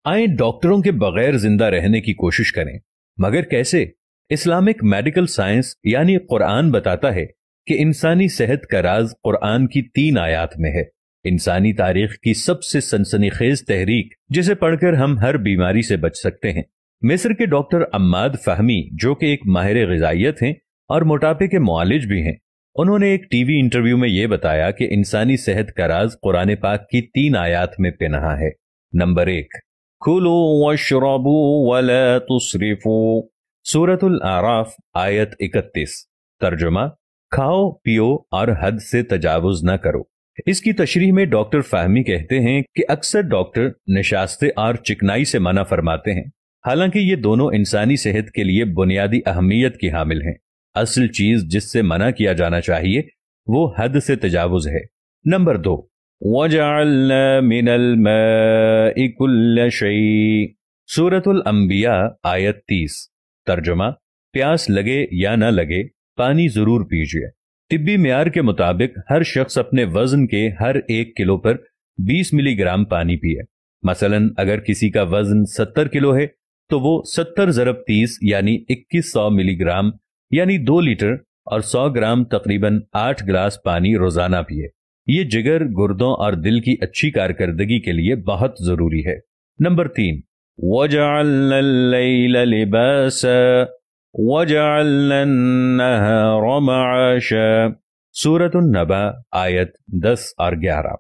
आए डॉक्टरों के बगैर जिंदा रहने की कोशिश करें, मगर कैसे? इस्लामिक मेडिकल साइंस यानी कुरान बताता है कि इंसानी सेहत का राज कुरान की 3 आयात में है। इंसानी तारीख की सबसे सनसनीखेज तहरीक जिसे पढ़कर हम हर बीमारी से बच सकते हैं। मिस्र के डॉक्टर अम्माद फहमी, जो कि एक माहिर ग़िज़ाइयत हैं और मोटापे के मुआलिज भी हैं, उन्होंने एक टीवी इंटरव्यू में यह बताया कि इंसानी सेहत का राज कुरान पाक की 3 आयात में पनाहा है। नंबर 1, कुलू वशरबू वला तुस्रिफू, सूरतुल आराफ आयत 31। तर्जुमा, खाओ पियो और हद से तजावुज न करो। इसकी तशरीह में डॉक्टर फाहमी कहते हैं कि अक्सर डॉक्टर निशास्ते और चिकनाई से मना फरमाते हैं, हालांकि ये दोनों इंसानी सेहत के लिए बुनियादी अहमियत की हामिल हैं। असल चीज जिससे मना किया जाना चाहिए वो हद से तजावुज है। नंबर 2, वजअलना मिनल माइ कुल्ल शै, सूरतुल अंबिया आयत 30। तर्जुमा, प्यास लगे या न लगे पानी जरूर पीजिए। तिब्बी मियार के मुताबिक हर शख्स अपने वजन के हर 1 किलो पर 20 मिलीग्राम पानी पिए। मसलन अगर किसी का वजन 70 किलो है तो वो 70 ज़रब 30 यानी 2100 मिलीग्राम यानी 2 लीटर और 100 ग्राम तकरीबन 8 गिलास पानी रोजाना पिए। ये जिगर, गुर्दों और दिल की अच्छी कारकर्दगी के लिए बहुत जरूरी है। नंबर 3, वजअलना लैला लिबासा वजअलना अन्नहारा मआशा, सूरतुन नबा आयत 10 और 11।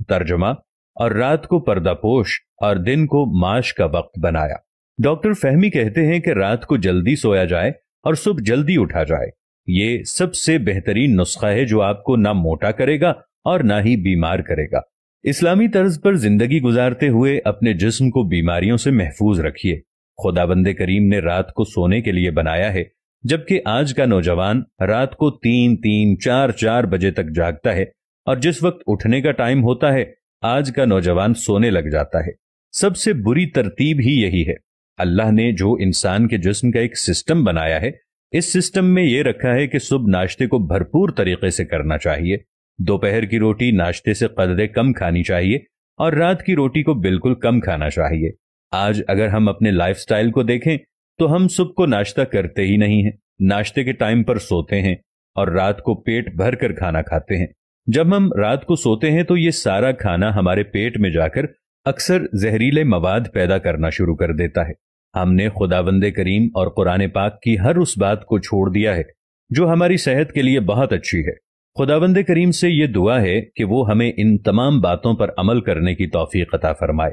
तर्जुमा, और रात को पर्दापोश और दिन को माश का वक्त बनाया। डॉक्टर फहमी कहते हैं कि रात को जल्दी सोया जाए और सुबह जल्दी उठा जाए। ये सबसे बेहतरीन नुस्खा है जो आपको ना मोटा करेगा और ना ही बीमार करेगा। इस्लामी तर्ज पर जिंदगी गुजारते हुए अपने जिस्म को बीमारियों से महफूज रखिए। खुदाबंदे करीम ने रात को सोने के लिए बनाया है, जबकि आज का नौजवान रात को 3-3, 4-4 बजे तक जागता है और जिस वक्त उठने का टाइम होता है आज का नौजवान सोने लग जाता है। सबसे बुरी तरतीब ही यही है। अल्लाह ने जो इंसान के जिस्म का एक सिस्टम बनाया है, इस सिस्टम में यह रखा है कि सुबह नाश्ते को भरपूर तरीके से करना चाहिए, दोपहर की रोटी नाश्ते से कदरे कम खानी चाहिए और रात की रोटी को बिल्कुल कम खाना चाहिए। आज अगर हम अपने लाइफस्टाइल को देखें तो हम सुबह को नाश्ता करते ही नहीं हैं, नाश्ते के टाइम पर सोते हैं और रात को पेट भर कर खाना खाते हैं। जब हम रात को सोते हैं तो ये सारा खाना हमारे पेट में जाकर अक्सर जहरीले मवाद पैदा करना शुरू कर देता है। हमने खुदावंदे करीम और कुरान पाक की हर उस बात को छोड़ दिया है जो हमारी सेहत के लिए बहुत अच्छी है। खुदावंदे करीम से ये दुआ है कि वो हमें इन तमाम बातों पर अमल करने की तौफीक अता फरमाए।